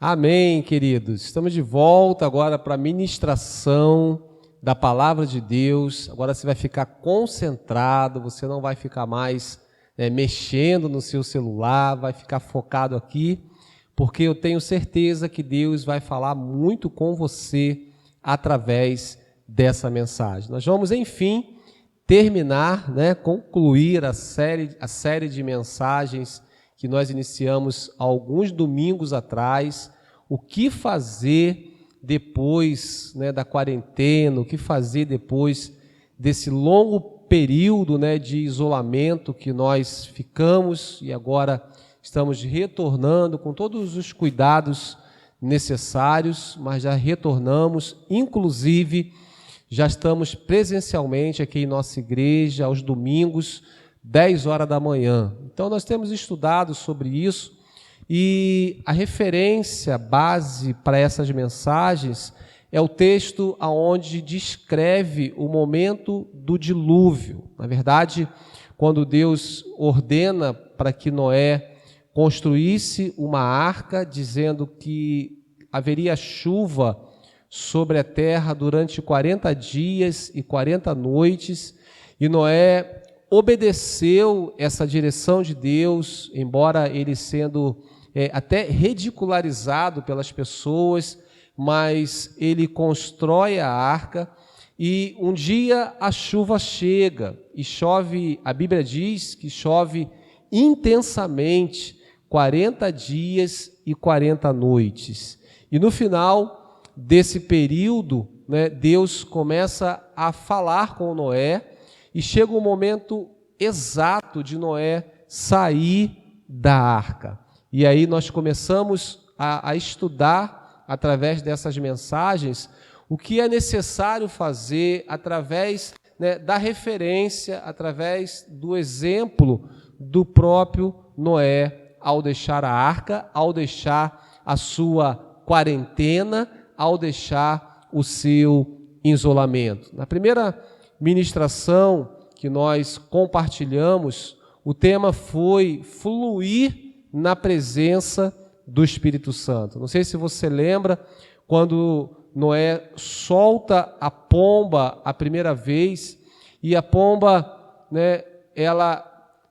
Amém, queridos. Estamos de volta agora para a ministração da Palavra de Deus. Agora você vai ficar concentrado, você não vai ficar mais mexendo no seu celular, vai ficar focado aqui, porque eu tenho certeza que Deus vai falar muito com você através dessa mensagem. Nós vamos, enfim, terminar, concluir a série de mensagens que nós iniciamos alguns domingos atrás. O que fazer depois da quarentena, o que fazer depois desse longo período de isolamento que nós ficamos e agora estamos retornando com todos os cuidados necessários, mas já retornamos, inclusive já estamos presencialmente aqui em nossa igreja aos domingos, 10 horas da manhã. Então nós temos estudado sobre isso e a referência base para essas mensagens é o texto onde descreve o momento do dilúvio. Na verdade, quando Deus ordena para que Noé construísse uma arca, dizendo que haveria chuva sobre a terra durante 40 dias e 40 noites, e Noé obedeceu essa direção de Deus, embora ele sendo até ridicularizado pelas pessoas, mas ele constrói a arca e um dia a chuva chega e chove, a Bíblia diz que chove intensamente 40 dias e 40 noites. E no final desse período, Deus começa a falar com Noé, e chega o momento exato de Noé sair da arca. E aí nós começamos a estudar, através dessas mensagens, o que é necessário fazer através da referência, através do exemplo do próprio Noé, ao deixar a arca, ao deixar a sua quarentena, ao deixar o seu isolamento. Na primeira ministração que nós compartilhamos, o tema foi fluir na presença do Espírito Santo. Não sei se você lembra, quando Noé solta a pomba a primeira vez, e a pomba, ela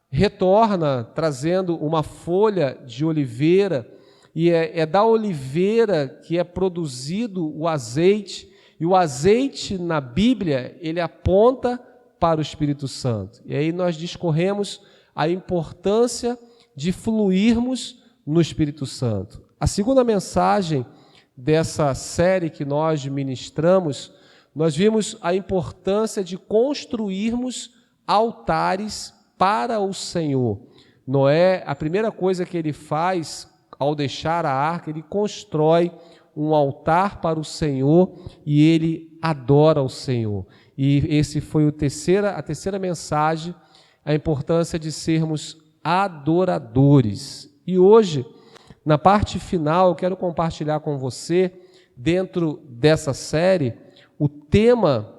retorna trazendo uma folha de oliveira, e é da oliveira que é produzido o azeite, e o azeite na Bíblia, ele aponta para o Espírito Santo. E aí nós discorremos a importância de fluirmos no Espírito Santo. A segunda mensagem dessa série que nós ministramos, nós vimos a importância de construirmos altares para o Senhor. Noé, a primeira coisa que ele faz ao deixar a arca, ele constrói um altar para o Senhor e ele adora o Senhor. E esse foi a terceira mensagem, a importância de sermos adoradores. E hoje, na parte final, eu quero compartilhar com você, dentro dessa série, o tema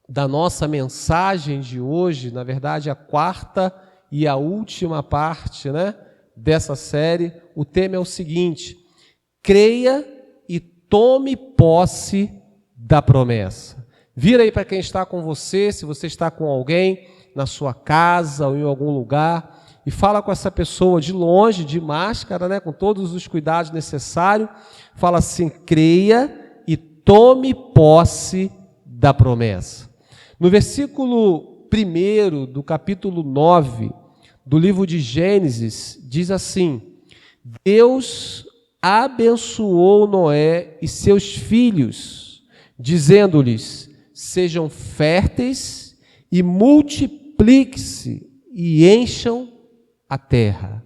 da nossa mensagem de hoje, na verdade a quarta e a última parte dessa série. O tema é o seguinte: creia e tome posse da promessa. Vira aí para quem está com você, se você está com alguém na sua casa ou em algum lugar, e fala com essa pessoa de longe, de máscara, com todos os cuidados necessários. Fala assim: creia e tome posse da promessa. No versículo 1 do capítulo 9 do livro de Gênesis, diz assim: Deus abençoou Noé e seus filhos, dizendo-lhes: sejam férteis e multipliquem-se e encham a terra.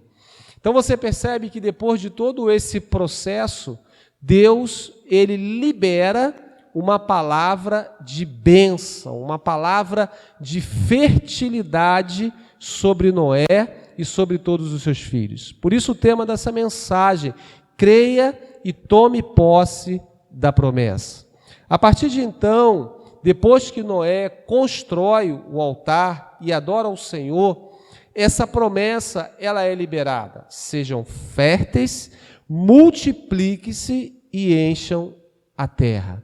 Então você percebe que depois de todo esse processo, Deus, ele libera uma palavra de bênção, uma palavra de fertilidade sobre Noé e sobre todos os seus filhos. Por isso o tema dessa mensagem: creia e tome posse da promessa. A partir de então, depois que Noé constrói o altar e adora ao Senhor, essa promessa ela é liberada: sejam férteis, multiplique-se e encham a terra.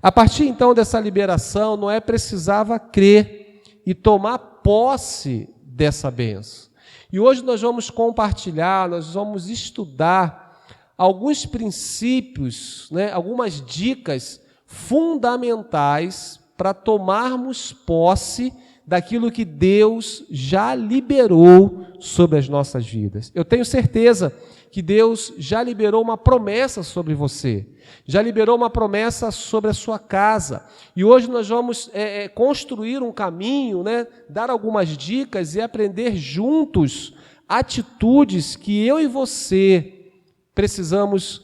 A partir então dessa liberação, Noé precisava crer e tomar posse dessa bênção. E hoje nós vamos compartilhar, nós vamos estudar alguns princípios, algumas dicas fundamentais para tomarmos posse daquilo que Deus já liberou sobre as nossas vidas. Eu tenho certeza que Deus já liberou uma promessa sobre você, já liberou uma promessa sobre a sua casa. E hoje nós vamos construir um caminho, dar algumas dicas e aprender juntos atitudes que eu e você precisamos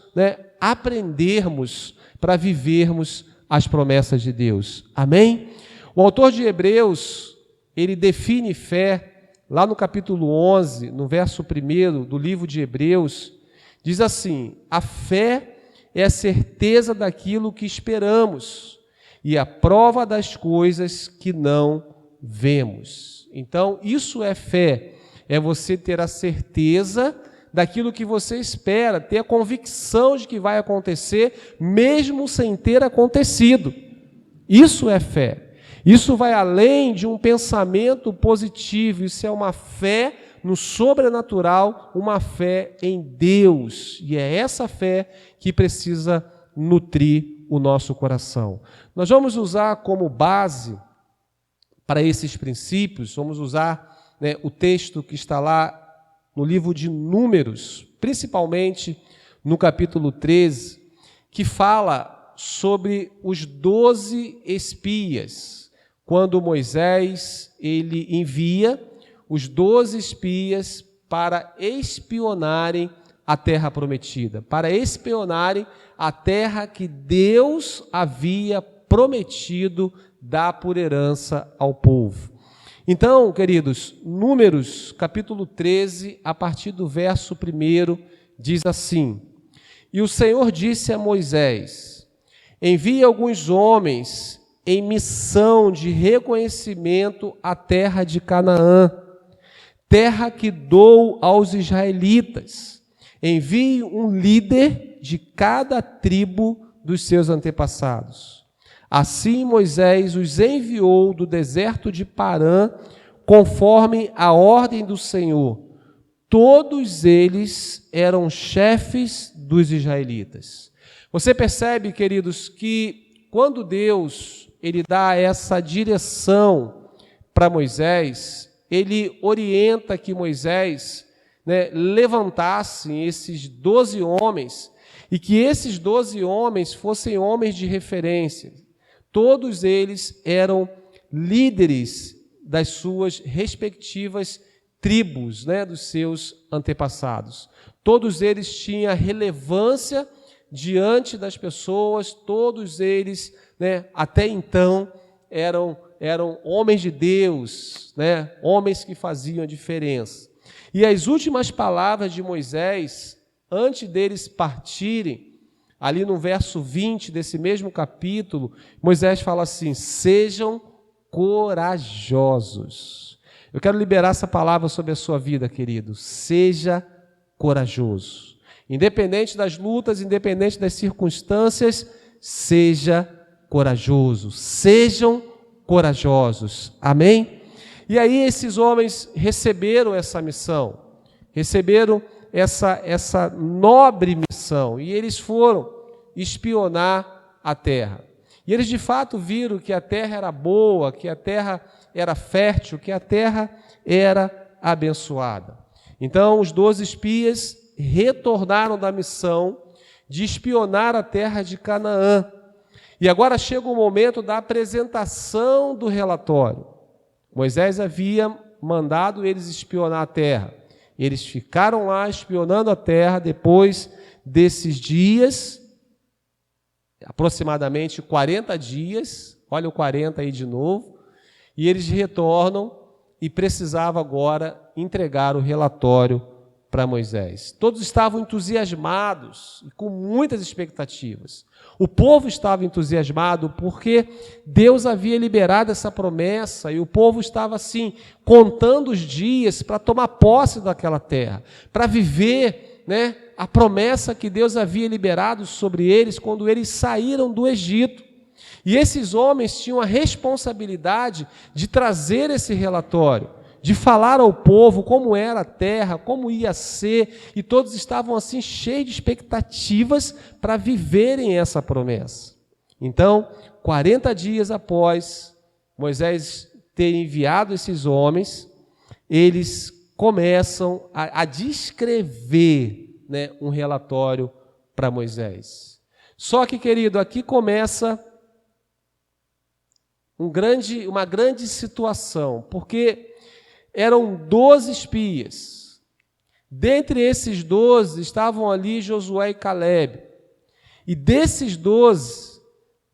aprendermos para vivermos as promessas de Deus. Amém? O autor de Hebreus, ele define fé lá no capítulo 11, no verso 1 do livro de Hebreus, diz assim: a fé é a certeza daquilo que esperamos e a prova das coisas que não vemos. Então, isso é fé, é você ter a certeza daquilo que você espera, ter a convicção de que vai acontecer, mesmo sem ter acontecido. Isso é fé. Isso vai além de um pensamento positivo, isso é uma fé no sobrenatural, uma fé em Deus. E é essa fé que precisa nutrir o nosso coração. Nós vamos usar como base para esses princípios, vamos usar o texto que está lá no livro de Números, principalmente no capítulo 13, que fala sobre os 12 espias. Quando Moisés ele envia os 12 espias para espionarem a terra prometida, para espionarem a terra que Deus havia prometido dar por herança ao povo. Então, queridos, Números, capítulo 13, a partir do verso 1, diz assim: E o Senhor disse a Moisés: Envie alguns homens em missão de reconhecimento à terra de Canaã, terra que dou aos israelitas. Envie um líder de cada tribo dos seus antepassados. Assim Moisés os enviou do deserto de Parã, conforme a ordem do Senhor. Todos eles eram chefes dos israelitas. Você percebe, queridos, que quando Deus ele dá essa direção para Moisés, ele orienta que Moisés levantasse esses 12 homens e que esses 12 homens fossem homens de referência. Todos eles eram líderes das suas respectivas tribos, dos seus antepassados. Todos eles tinham relevância diante das pessoas, todos eles, até então, eram homens de Deus, homens que faziam a diferença. E as últimas palavras de Moisés, antes deles partirem, ali no verso 20 desse mesmo capítulo, Moisés fala assim: sejam corajosos. Eu quero liberar essa palavra sobre a sua vida, querido. Seja corajoso. Independente das lutas, independente das circunstâncias, seja corajoso. Sejam corajosos. Amém? E aí esses homens receberam essa missão, receberam essa nobre missão, e eles foram espionar a terra. E eles de fato viram que a terra era boa, que a terra era fértil, que a terra era abençoada. Então os 12 espias retornaram da missão de espionar a terra de Canaã. E agora chega o momento da apresentação do relatório. Moisés havia mandado eles espionar a terra. Eles ficaram lá espionando a terra. Depois desses dias, aproximadamente 40 dias, olha o 40 aí de novo, e eles retornam e precisava agora entregar o relatório para Moisés. Todos estavam entusiasmados e com muitas expectativas. O povo estava entusiasmado porque Deus havia liberado essa promessa e o povo estava assim, contando os dias para tomar posse daquela terra, para viver né, a promessa que Deus havia liberado sobre eles quando eles saíram do Egito. E esses homens tinham a responsabilidade de trazer esse relatório, de falar ao povo como era a terra, como ia ser, e todos estavam assim cheios de expectativas para viverem essa promessa. Então, 40 dias após Moisés ter enviado esses homens, eles começam a descrever, né, um relatório para Moisés. Só que, querido, aqui começa uma grande situação, porque eram 12 espias. Dentre esses 12 estavam ali Josué e Calebe. E desses 12,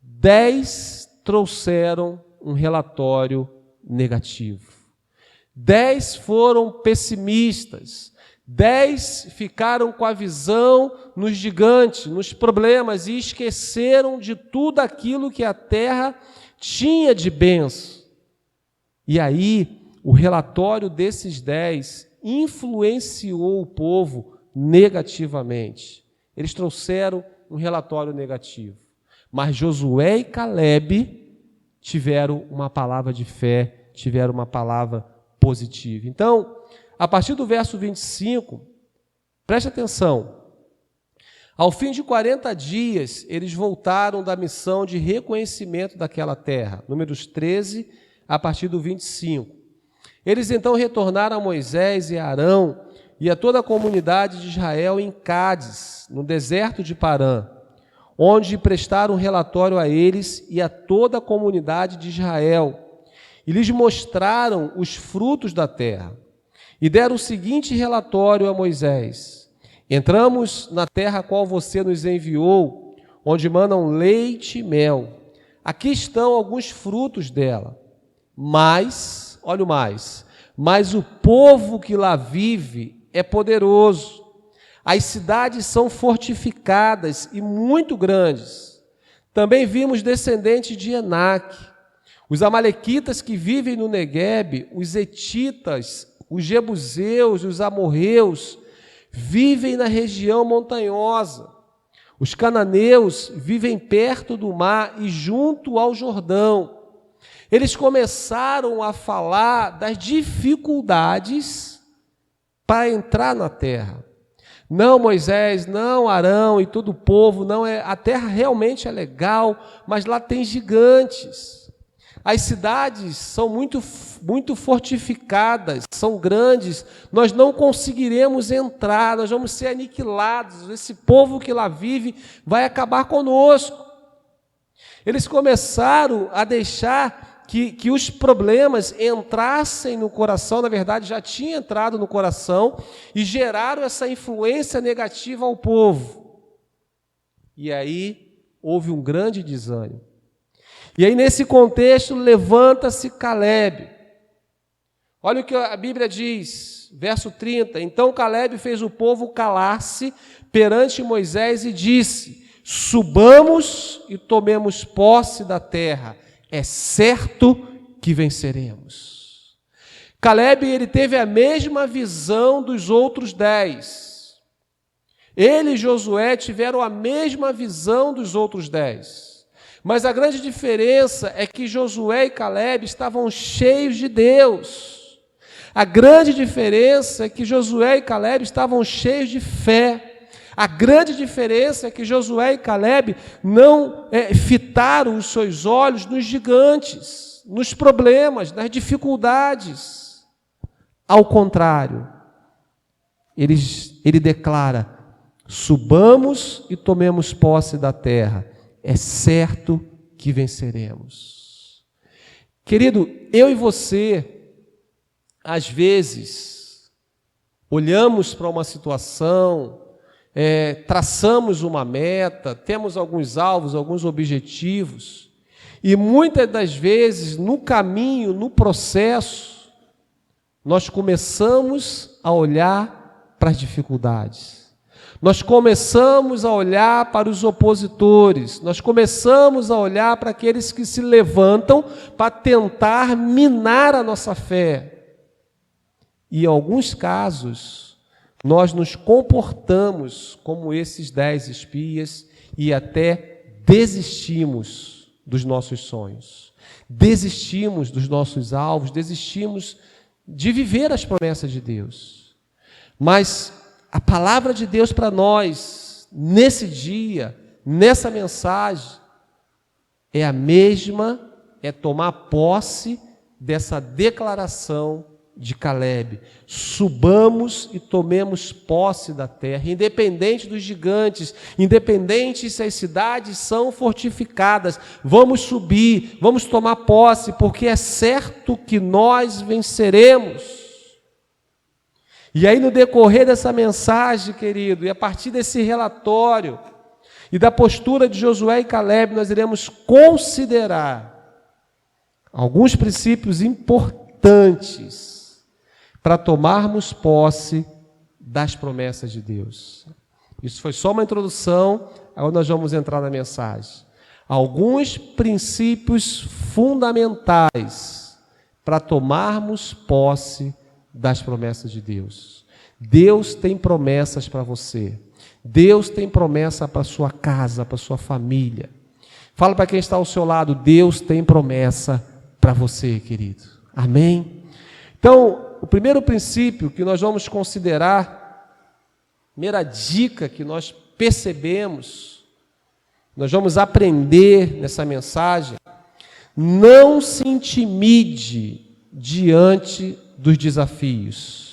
10 trouxeram um relatório negativo. 10 foram pessimistas, 10 ficaram com a visão nos gigantes, nos problemas, e esqueceram de tudo aquilo que a terra tinha de bênção. E aí, o relatório desses 10 influenciou o povo negativamente. Eles trouxeram um relatório negativo. Mas Josué e Calebe tiveram uma palavra de fé, tiveram uma palavra positiva. Então, a partir do verso 25, preste atenção. Ao fim de 40 dias, eles voltaram da missão de reconhecimento daquela terra. Números 13, a partir do 25. Eles então retornaram a Moisés e a Arão e a toda a comunidade de Israel em Cádiz, no deserto de Parã, onde prestaram relatório a eles e a toda a comunidade de Israel. E lhes mostraram os frutos da terra. E deram o seguinte relatório a Moisés: entramos na terra a qual você nos enviou, onde manam leite e mel. Aqui estão alguns frutos dela. Mas, olha o mais, mas o povo que lá vive é poderoso. As cidades são fortificadas e muito grandes. Também vimos descendentes de Enaque, os amalequitas que vivem no Neguebe, os hetitas, os jebuseus, os amorreus, vivem na região montanhosa. Os cananeus vivem perto do mar e junto ao Jordão. Eles começaram a falar das dificuldades para entrar na terra. Não, Moisés, não, Arão e todo o povo, não, a terra realmente é legal, mas lá tem gigantes. As cidades são muito fortificadas, são grandes, nós não conseguiremos entrar, nós vamos ser aniquilados, esse povo que lá vive vai acabar conosco. Eles começaram a deixar que os problemas entrassem no coração, na verdade já tinha entrado no coração, e geraram essa influência negativa ao povo. E aí houve um grande desânimo. E aí, nesse contexto, levanta-se Calebe. Olha o que a Bíblia diz, verso 30. Então Calebe fez o povo calar-se perante Moisés e disse: subamos e tomemos posse da terra, é certo que venceremos. Calebe, ele teve a mesma visão dos outros 10. Ele e Josué tiveram a mesma visão dos outros 10. Mas a grande diferença é que Josué e Calebe estavam cheios de Deus. A grande diferença é que Josué e Calebe estavam cheios de fé. A grande diferença é que Josué e Calebe não fitaram os seus olhos nos gigantes, nos problemas, nas dificuldades. Ao contrário, ele declara: subamos e tomemos posse da terra. É certo que venceremos. Querido, eu e você, às vezes, olhamos para uma situação, traçamos uma meta, temos alguns alvos, alguns objetivos, e muitas das vezes, no caminho, no processo, nós começamos a olhar para as dificuldades. Nós começamos a olhar para os opositores, nós começamos a olhar para aqueles que se levantam para tentar minar a nossa fé. E em alguns casos, nós nos comportamos como esses 10 espias e até desistimos dos nossos sonhos, desistimos dos nossos alvos, desistimos de viver as promessas de Deus. Mas a palavra de Deus para nós, nesse dia, nessa mensagem, é a mesma, é tomar posse dessa declaração de Caleb. Subamos e tomemos posse da terra, independente dos gigantes, independente se as cidades são fortificadas, vamos subir, vamos tomar posse, porque é certo que nós venceremos. E aí, no decorrer dessa mensagem, querido, e a partir desse relatório, e da postura de Josué e Caleb, nós iremos considerar alguns princípios importantes para tomarmos posse das promessas de Deus. Isso foi só uma introdução, agora nós vamos entrar na mensagem. Alguns princípios fundamentais para tomarmos posse das promessas de Deus. Deus tem promessas para você. Deus tem promessa para a sua casa, para a sua família. Fala para quem está ao seu lado, Deus tem promessa para você, querido. Amém? Então, o primeiro princípio que nós vamos considerar, primeira dica que nós percebemos, nós vamos aprender nessa mensagem, não se intimide diante dos desafios.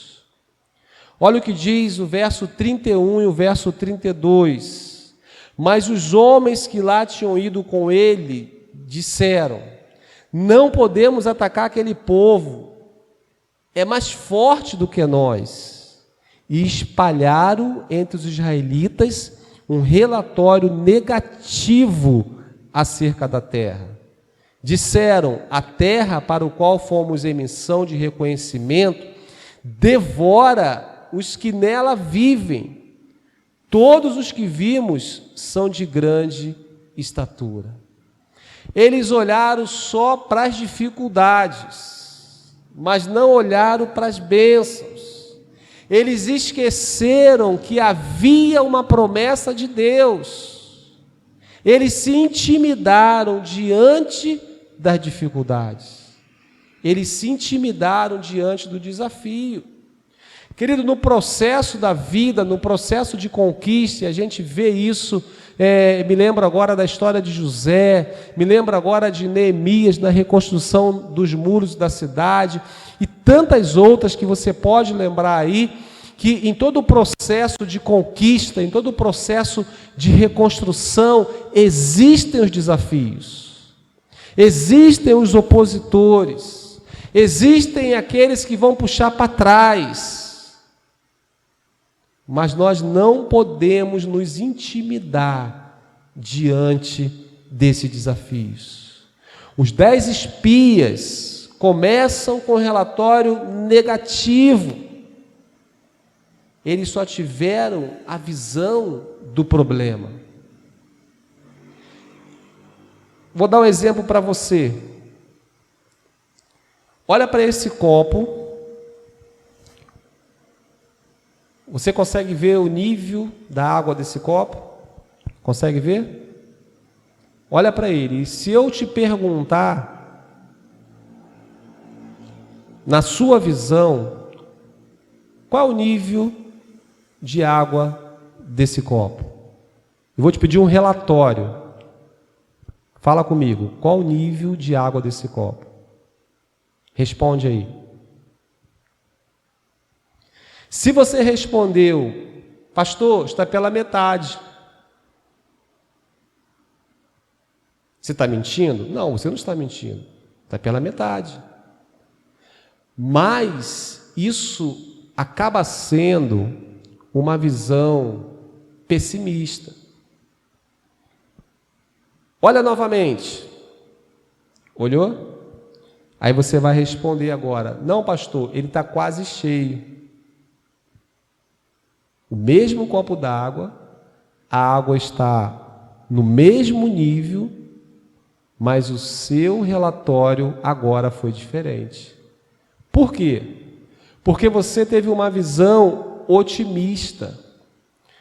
Olha o que diz o verso 31 e o verso 32. Mas os homens que lá tinham ido com ele disseram: não podemos atacar aquele povo, é mais forte do que nós. E espalharam entre os israelitas um relatório negativo acerca da terra. Disseram: a terra para o qual fomos em missão de reconhecimento devora os que nela vivem. Todos os que vimos são de grande estatura. Eles olharam só para as dificuldades, mas não olharam para as bênçãos. Eles esqueceram que havia uma promessa de Deus. Eles se intimidaram diante das dificuldades. Eles se intimidaram diante do desafio. Querido, no processo da vida, no processo de conquista, a gente vê isso, me lembro agora da história de José, me lembro agora de Neemias na reconstrução dos muros da cidade, e tantas outras que você pode lembrar aí, que em todo o processo de conquista, em todo o processo de reconstrução, existem os desafios, existem os opositores, existem aqueles que vão puxar para trás. Mas nós não podemos nos intimidar diante desses desafios. Os 10 espias começam com um relatório negativo. Eles só tiveram a visão do problema. Vou dar um exemplo para você. Olha para esse copo. Você consegue ver o nível da água desse copo? Consegue ver? Olha para ele. E se eu te perguntar, na sua visão, qual é o nível de água desse copo? Eu vou te pedir um relatório. Fala comigo. Qual o nível de água desse copo? Responde aí. Se você respondeu: pastor, está pela metade. Você está mentindo? Não, você não está mentindo. Está pela metade. Mas isso acaba sendo uma visão pessimista. Olha novamente. Olhou? Aí você vai responder agora: não, pastor, ele está quase cheio. O mesmo copo d'água, a água está no mesmo nível, mas o seu relatório agora foi diferente. Por quê? Porque você teve uma visão otimista.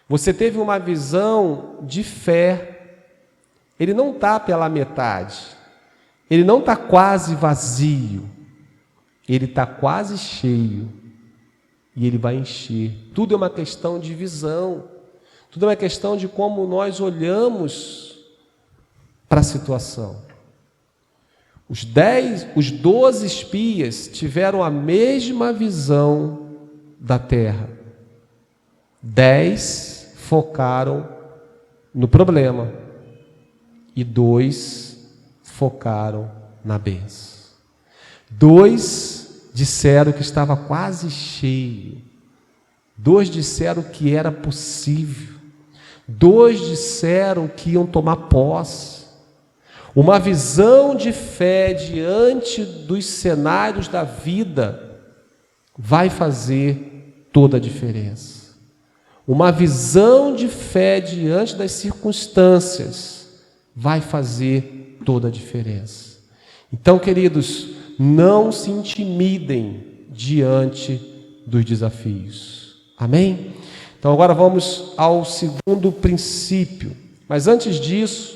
Você teve uma visão de fé. Ele não está pela metade. Ele não está quase vazio. Ele está quase cheio. E ele vai encher. Tudo é uma questão de visão. Tudo é uma questão de como nós olhamos para a situação. Os 12 espias tiveram a mesma visão da terra. 10 focaram no problema e 2 focaram na bênção. 2 disseram que estava quase cheio. 2 disseram que era possível. 2 disseram que iam tomar posse. Uma visão de fé diante dos cenários da vida vai fazer toda a diferença. Uma visão de fé diante das circunstâncias vai fazer toda a diferença. Então, queridos, não se intimidem diante dos desafios. Amém? Então, agora vamos ao segundo princípio. Mas antes disso,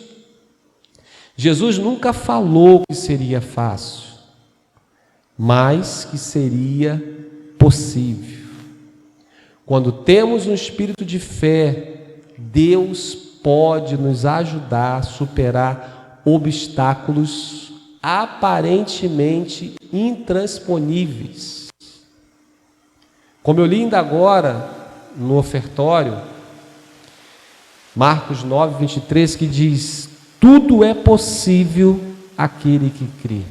Jesus nunca falou que seria fácil, mas que seria possível. Quando temos um espírito de fé, Deus pode nos ajudar a superar obstáculos aparentemente intransponíveis. Como eu li ainda agora no ofertório, Marcos 9, 23, que diz: tudo é possível àquele que crê.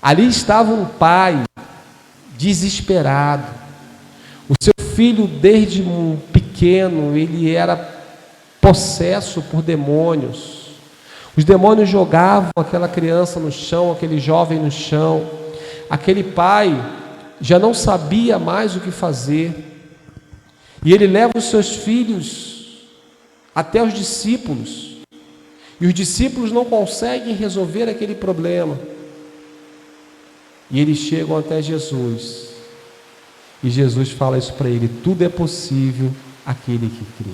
Ali estava um pai desesperado. O seu filho, desde pequeno, ele era possesso por demônios. Os demônios jogavam aquela criança no chão, aquele jovem no chão. Aquele pai já não sabia mais o que fazer. E ele leva os seus filhos até os discípulos. E os discípulos não conseguem resolver aquele problema. E eles chegam até Jesus. E Jesus fala isso para ele: tudo é possível àquele que crê.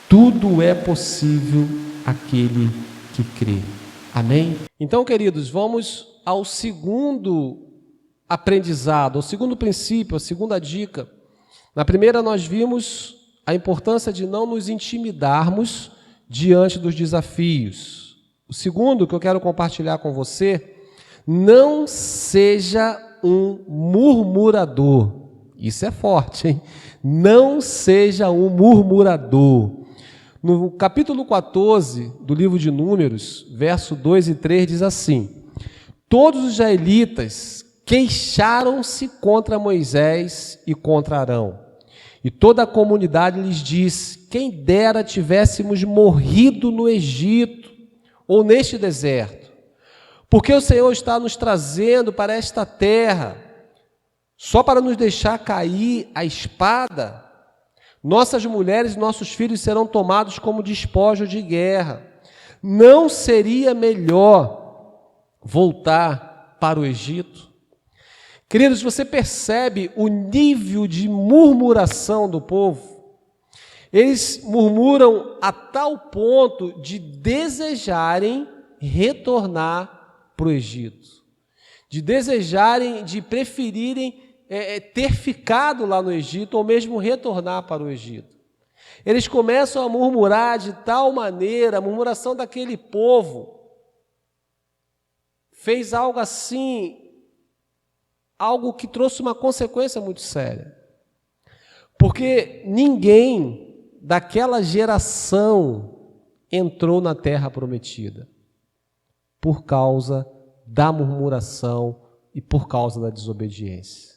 Tudo é possível àquele que crê. Amém? Então, queridos, vamos ao segundo aprendizado, ao segundo princípio, a segunda dica. Na primeira nós vimos a importância de não nos intimidarmos diante dos desafios. O segundo que eu quero compartilhar com você: não seja um murmurador. Isso é forte, hein? Não seja um murmurador. No capítulo 14 do livro de Números, verso 2 e 3, diz assim: todos os israelitas queixaram-se contra Moisés e contra Arão. E toda a comunidade lhes disse: quem dera tivéssemos morrido no Egito ou neste deserto, porque o Senhor está nos trazendo para esta terra só para nos deixar cair a espada. Nossas mulheres e nossos filhos serão tomados como despojo de guerra. Não seria melhor voltar para o Egito? Queridos, você percebe o nível de murmuração do povo? Eles murmuram a tal ponto de desejarem retornar para o Egito, de desejarem, de preferirem ter ficado lá no Egito ou mesmo retornar para o Egito. Eles começam a murmurar de tal maneira, a murmuração daquele povo fez algo assim, algo que trouxe uma consequência muito séria. Porque ninguém daquela geração entrou na terra prometida por causa da murmuração e por causa da desobediência.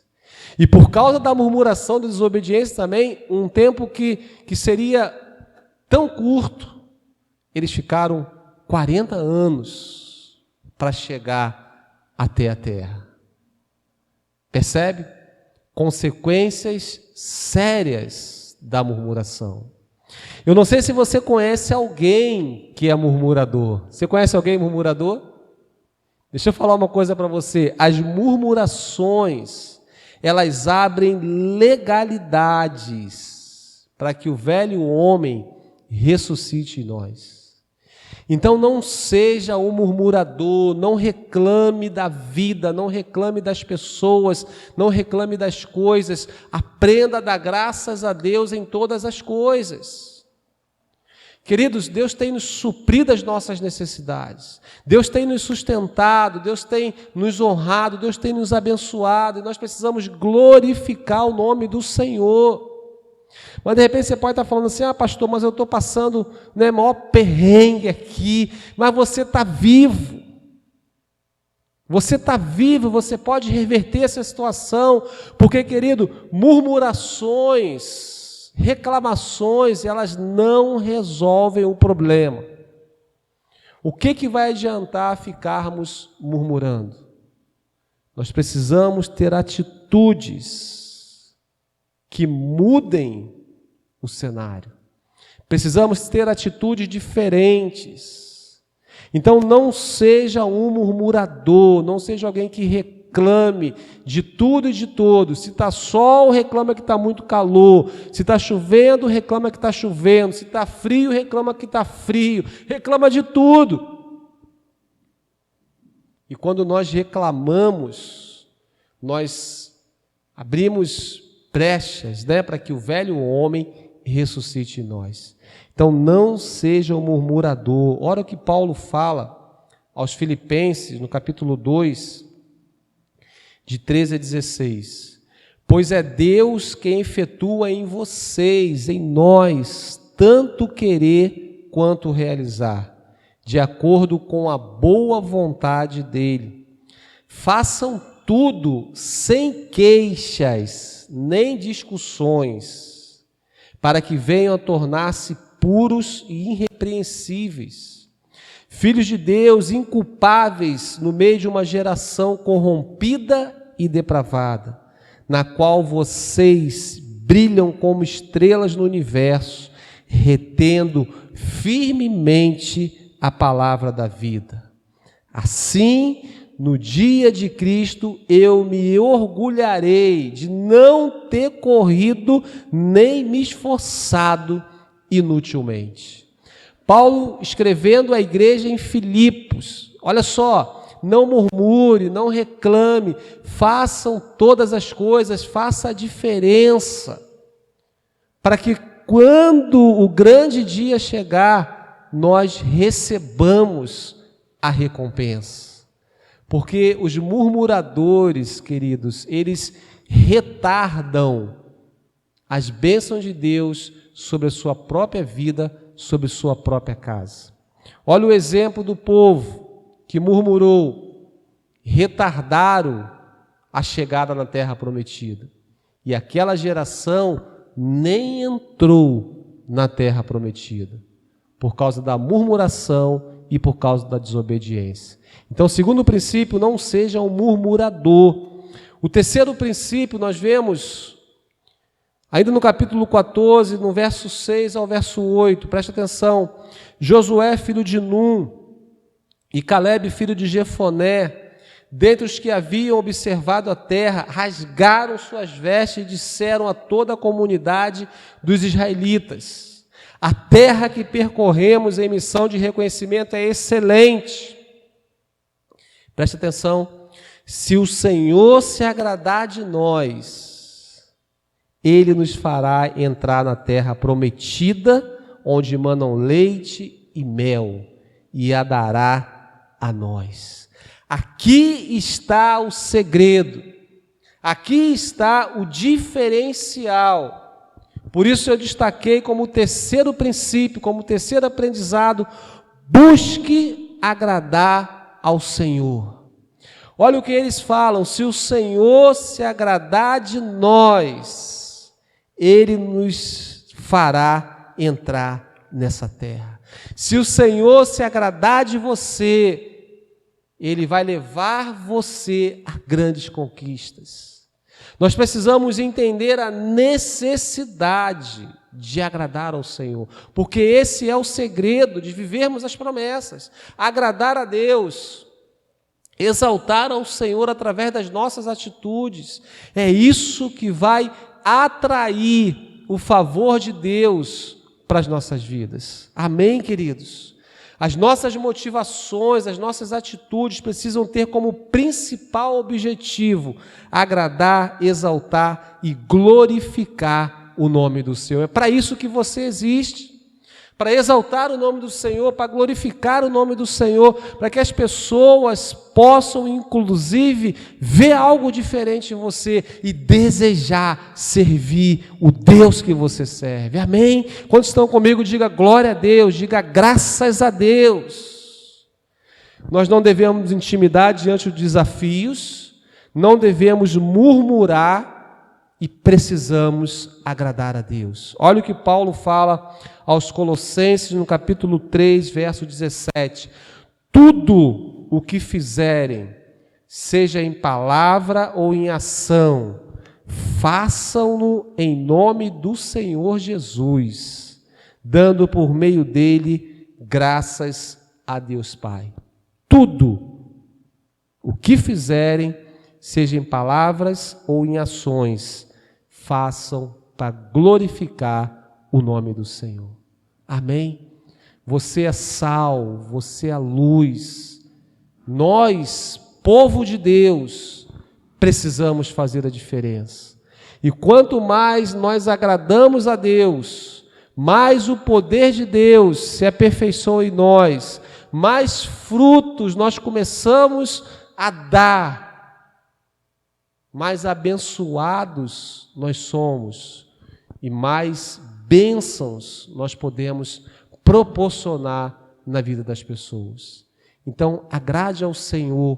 E por causa da murmuração e da desobediência também, um tempo que seria tão curto, eles ficaram 40 anos para chegar até a terra. Percebe? Consequências sérias da murmuração. Eu não sei se você conhece alguém que é murmurador. Você conhece alguém murmurador? Deixa eu falar uma coisa para você. As murmurações, elas abrem legalidades para que o velho homem ressuscite em nós. Então não seja um murmurador, não reclame da vida, não reclame das pessoas, não reclame das coisas, aprenda a dar graças a Deus em todas as coisas. Queridos, Deus tem nos suprido as nossas necessidades, Deus tem nos sustentado, Deus tem nos honrado, Deus tem nos abençoado, e nós precisamos glorificar o nome do Senhor. Mas de repente você pode estar falando assim, pastor, mas eu estou passando maior perrengue aqui, mas você está vivo. Você está vivo, você pode reverter essa situação, porque, querido, murmurações, reclamações, elas não resolvem o problema. O que vai adiantar ficarmos murmurando? Nós precisamos ter atitudes que mudem o cenário. Precisamos ter atitudes diferentes. Então não seja um murmurador, não seja alguém que reclame de tudo e de todos. Se está sol, reclama que está muito calor. Se está chovendo, reclama que está chovendo. Se está frio, reclama que está frio. Reclama de tudo. E quando nós reclamamos, nós abrimos brechas, para que o velho homem ressuscite em nós. Então não seja um murmurador. Olha o que Paulo fala aos Filipenses, no capítulo 2, de 13 a 16. Pois é Deus quem efetua em vocês, em nós, tanto querer quanto realizar, de acordo com a boa vontade dele. Façam tudo sem queixas, nem discussões, para que venham a tornar-se puros e irrepreensíveis, filhos de Deus, inculpáveis no meio de uma geração corrompida e depravada, na qual vocês brilham como estrelas no universo, retendo firmemente a palavra da vida. Assim, no dia de Cristo, eu me orgulharei de não ter corrido nem me esforçado inutilmente. Paulo, escrevendo à igreja em Filipos, olha só, não murmure, não reclame, façam todas as coisas, faça a diferença, para que quando o grande dia chegar, nós recebamos a recompensa. Porque os murmuradores, queridos, eles retardam as bênçãos de Deus sobre a sua própria vida, sobre sua própria casa. Olha o exemplo do povo que murmurou, retardaram a chegada na terra prometida. E aquela geração nem entrou na terra prometida, por causa da murmuração e por causa da desobediência. Então, segundo princípio, não seja um murmurador. O terceiro princípio nós vemos ainda no capítulo 14, no verso 6 ao verso 8, presta atenção. Josué, filho de Num, e Calebe, filho de Jefoné, dentre os que haviam observado a terra, rasgaram suas vestes e disseram a toda a comunidade dos israelitas: a terra que percorremos em missão de reconhecimento é excelente. Preste atenção, se o Senhor se agradar de nós, Ele nos fará entrar na terra prometida, onde manam leite e mel, e a dará a nós. Aqui está o segredo, aqui está o diferencial. Por isso eu destaquei como terceiro princípio, como terceiro aprendizado: busque agradar ao Senhor. Olha o que eles falam: se o Senhor se agradar de nós, Ele nos fará entrar nessa terra. Se o Senhor se agradar de você, Ele vai levar você a grandes conquistas. Nós precisamos entender a necessidade de agradar ao Senhor, porque esse é o segredo de vivermos as promessas. Agradar a Deus exaltar ao Senhor através das nossas atitudes. É isso que vai atrair o favor de Deus para as nossas vidas. Amém, queridos? As nossas motivações, as nossas atitudes precisam ter como principal objetivo agradar, exaltar e glorificar o nome do Senhor. É para isso que você existe. Para exaltar o nome do Senhor, para glorificar o nome do Senhor, para que as pessoas possam, inclusive, ver algo diferente em você e desejar servir o Deus que você serve. Amém? Quando estão comigo, diga glória a Deus, diga graças a Deus. Nós não devemos intimidar diante dos desafios, não devemos murmurar, e precisamos agradar a Deus. Olha o que Paulo fala aos Colossenses no capítulo 3, verso 17. Tudo o que fizerem, seja em palavra ou em ação, façam-no em nome do Senhor Jesus, dando por meio dele graças a Deus Pai. Tudo o que fizerem, seja em palavras ou em ações, façam para glorificar o nome do Senhor. Amém? Você é sal, você é luz. Nós, povo de Deus, precisamos fazer a diferença. E quanto mais nós agradamos a Deus, mais o poder de Deus se aperfeiçoa em nós, mais frutos nós começamos a dar, mais abençoados nós somos e mais bênçãos nós podemos proporcionar na vida das pessoas. Então, agrade ao Senhor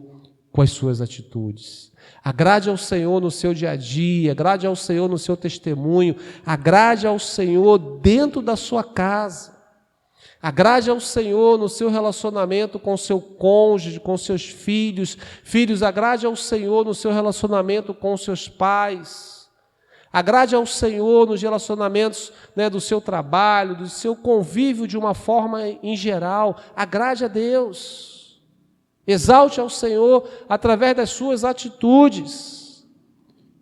com as suas atitudes. Agrade ao Senhor no seu dia a dia, agrade ao Senhor no seu testemunho, agrade ao Senhor dentro da sua casa. Agrade ao Senhor no seu relacionamento com seu cônjuge, com seus filhos. Filhos, agrade ao Senhor no seu relacionamento com seus pais. Agrade ao Senhor nos relacionamentos, do seu trabalho, do seu convívio de uma forma em geral. Agrade a Deus. Exalte ao Senhor através das suas atitudes.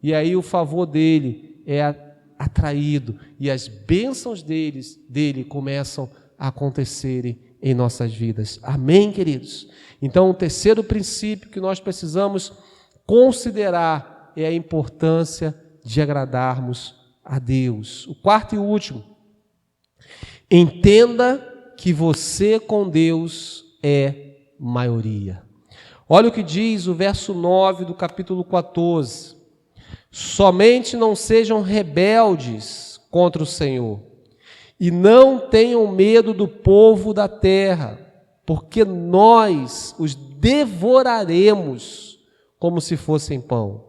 E aí o favor dele é atraído e as bênçãos dele começam a acontecerem em nossas vidas. Amém, queridos? Então, o terceiro princípio que nós precisamos considerar é a importância de agradarmos a Deus. O quarto e último, entenda que você com Deus é maioria. Olha o que diz o verso 9 do capítulo 14. Somente não sejam rebeldes contra o Senhor, e não tenham medo do povo da terra, porque nós os devoraremos como se fossem pão.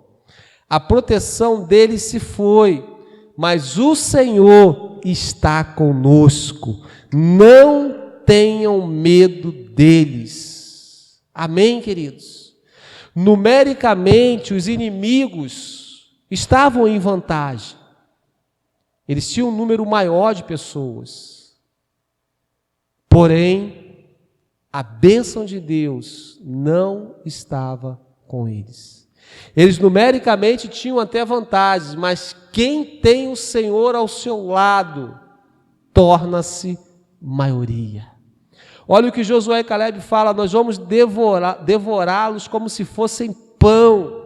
A proteção deles se foi, mas o Senhor está conosco. Não tenham medo deles. Amém, queridos? Numericamente, os inimigos estavam em vantagem. Eles tinham um número maior de pessoas. Porém, a bênção de Deus não estava com eles. Eles numericamente tinham até vantagens, mas quem tem o Senhor ao seu lado torna-se maioria. Olha o que Josué e Caleb falam: nós vamos devorá-los como se fossem pão.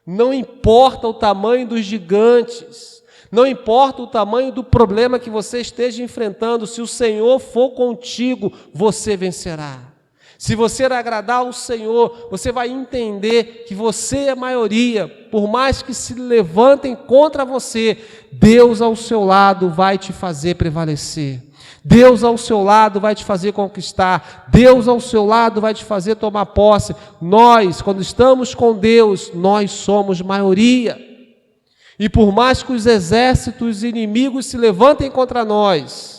Não importa o tamanho dos gigantes, não importa o tamanho do problema que você esteja enfrentando, se o Senhor for contigo, você vencerá. Se você agradar ao Senhor, você vai entender que você é maioria. Por mais que se levantem contra você, Deus ao seu lado vai te fazer prevalecer. Deus ao seu lado vai te fazer conquistar. Deus ao seu lado vai te fazer tomar posse. Nós, quando estamos com Deus, nós somos maioria. E por mais que os exércitos inimigos se levantem contra nós,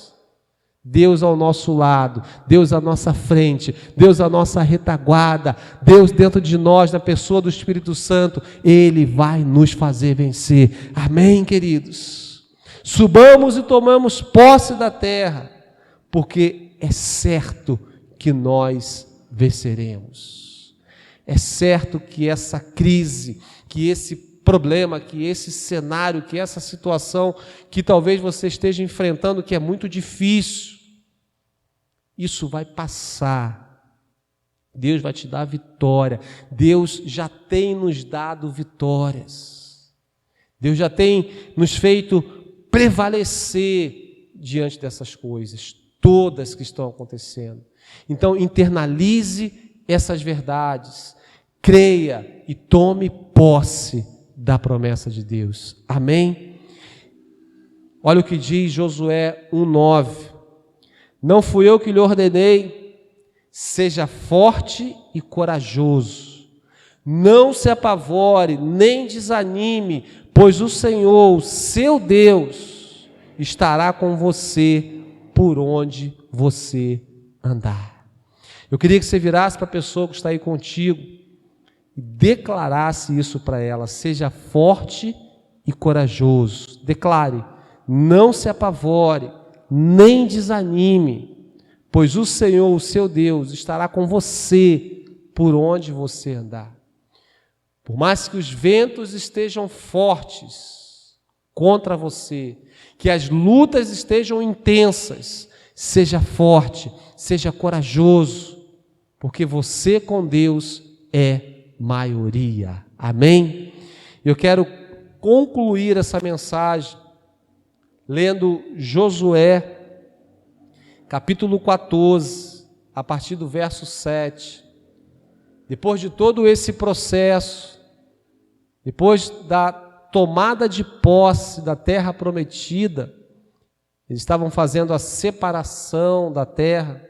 Deus ao nosso lado, Deus à nossa frente, Deus à nossa retaguarda, Deus dentro de nós, na pessoa do Espírito Santo, Ele vai nos fazer vencer. Amém, queridos? Subamos e tomamos posse da terra, porque é certo que nós venceremos. É certo que essa crise, que esse problema, que esse cenário, que essa situação que talvez você esteja enfrentando, que é muito difícil, isso vai passar. Deus vai te dar vitória. Deus já tem nos dado vitórias. Deus já tem nos feito prevalecer diante dessas coisas, todas que estão acontecendo. Então, internalize essas verdades, creia e tome posse da promessa de Deus. Amém? Olha o que diz Josué 1:9. Não fui eu que lhe ordenei, seja forte e corajoso. Não se apavore, nem desanime, pois o Senhor, seu Deus, estará com você por onde você andar. Eu queria que você virasse para a pessoa que está aí contigo e declarasse isso para ela. Seja forte e corajoso. Declare, não se apavore, nem desanime, pois o Senhor, o seu Deus, estará com você por onde você andar. Por mais que os ventos estejam fortes contra você, que as lutas estejam intensas, seja forte, seja corajoso, porque você com Deus é maioria. Amém? Eu quero concluir essa mensagem lendo Josué, capítulo 14, a partir do verso 7. Depois de todo esse processo, depois da tomada de posse da terra prometida, eles estavam fazendo a separação da terra.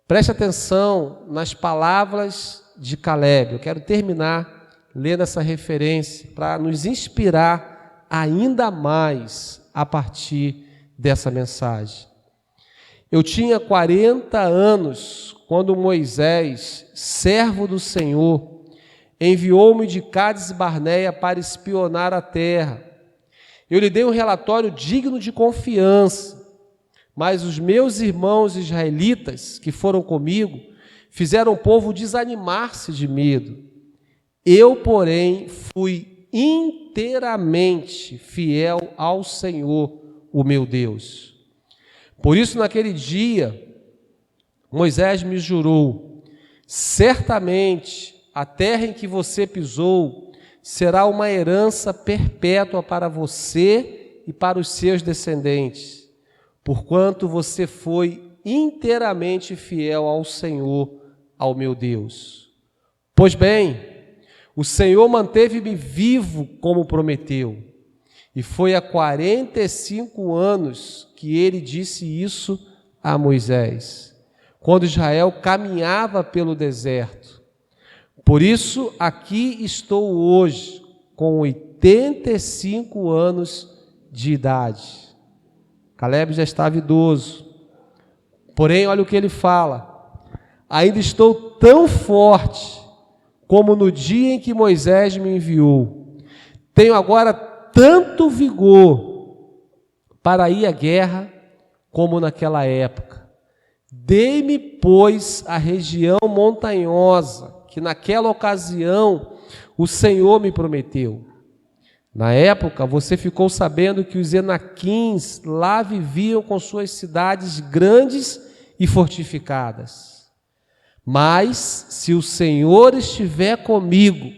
Preste atenção nas palavras de Caleb. Eu quero terminar lendo essa referência para nos inspirar ainda mais a partir dessa mensagem. Eu tinha 40 anos quando Moisés, servo do Senhor, enviou-me de Cádiz Barneia para espionar a terra. Eu lhe dei um relatório digno de confiança, mas os meus irmãos israelitas que foram comigo fizeram o povo desanimar-se de medo. Eu, porém, fui inteiramente fiel ao Senhor, o meu Deus. Por isso, naquele dia, Moisés me jurou: certamente a terra em que você pisou será uma herança perpétua para você e para os seus descendentes, porquanto você foi inteiramente fiel ao Senhor, ao meu Deus. Pois bem, o Senhor manteve-me vivo como prometeu, e foi há 45 anos que ele disse isso a Moisés, quando Israel caminhava pelo deserto. Por isso, aqui estou hoje, com 85 anos de idade. Caleb já estava idoso. Porém, olha o que ele fala: ainda estou tão forte como no dia em que Moisés me enviou. Tenho agora tanto vigor para ir à guerra como naquela época. Dei-me, pois, a região montanhosa que naquela ocasião o Senhor me prometeu. Na época, você ficou sabendo que os Enaquins lá viviam com suas cidades grandes e fortificadas. Mas, se o Senhor estiver comigo,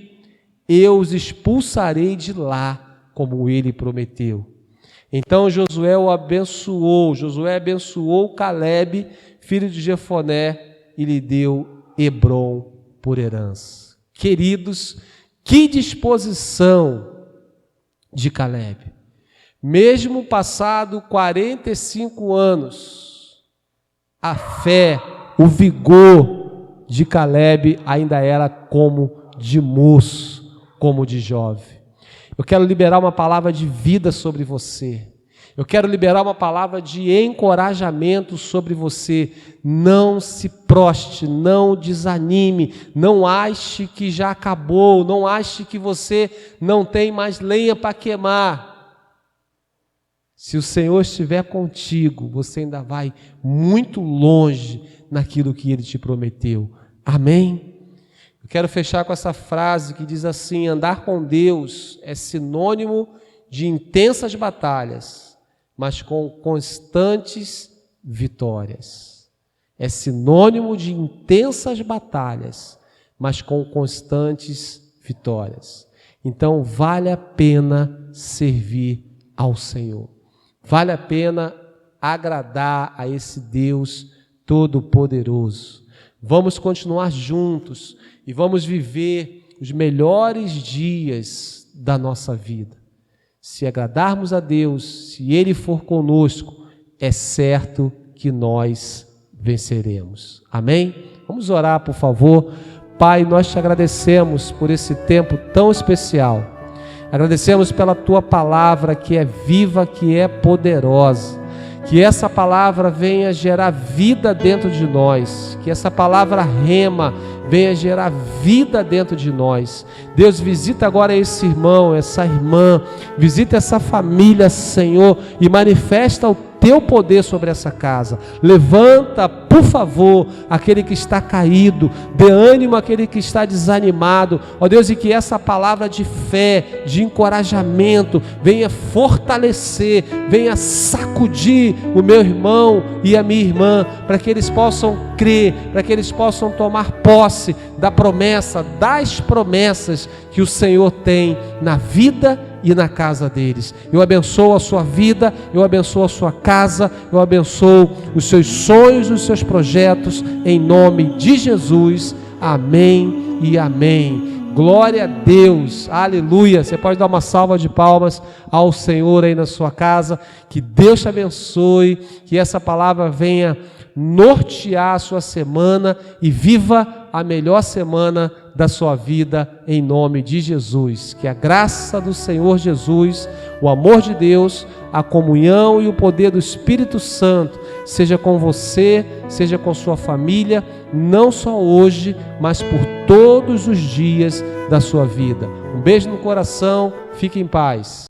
eu os expulsarei de lá, como ele prometeu. Então Josué abençoou Caleb, filho de Jefoné, e lhe deu Hebrom por herança. Queridos, que disposição de Caleb. Mesmo passado 45 anos, a fé, o vigor de Caleb ainda era como de moço, como de jovem. Eu quero liberar uma palavra de vida sobre você. Eu quero liberar uma palavra de encorajamento sobre você. Não se proste, não desanime, não ache que já acabou, não ache que você não tem mais lenha para queimar. Se o Senhor estiver contigo, você ainda vai muito longe naquilo que Ele te prometeu. Amém? Eu quero fechar com essa frase que diz assim: andar com Deus é sinônimo de intensas batalhas, mas com constantes vitórias. É sinônimo de intensas batalhas, mas com constantes vitórias. Então, vale a pena servir ao Senhor. Vale a pena agradar a esse Deus Todo-Poderoso. Vamos continuar juntos e vamos viver os melhores dias da nossa vida. Se agradarmos a Deus, se Ele for conosco, é certo que nós venceremos. Amém? Vamos orar, por favor. Pai, nós te agradecemos por esse tempo tão especial. Agradecemos pela Tua palavra que é viva, que é poderosa. Que essa palavra venha gerar vida dentro de nós. Que essa palavra rema venha gerar vida dentro de nós. Deus, visita agora esse irmão, essa irmã. Visita essa família, Senhor, e manifesta o Teu poder sobre essa casa. Levanta, por favor, aquele que está caído. Dê ânimo àquele que está desanimado. Ó Deus, e que essa palavra de fé, de encorajamento, venha fortalecer, venha sacudir o meu irmão e a minha irmã, para que eles possam crer, para que eles possam tomar posse da promessa, das promessas que o Senhor tem na vida e na casa deles. Eu abençoo a sua vida, eu abençoo a sua casa, eu abençoo os seus sonhos, os seus projetos, em nome de Jesus. Amém e amém. Glória a Deus, aleluia. Você pode dar uma salva de palmas ao Senhor aí na sua casa. Que Deus te abençoe, que essa palavra venha nortear a sua semana e viva a melhor semana da sua vida, em nome de Jesus. Que a graça do Senhor Jesus, o amor de Deus, a comunhão e o poder do Espírito Santo seja com você, seja com sua família, não só hoje, mas por todos os dias da sua vida. Um beijo no coração, fique em paz.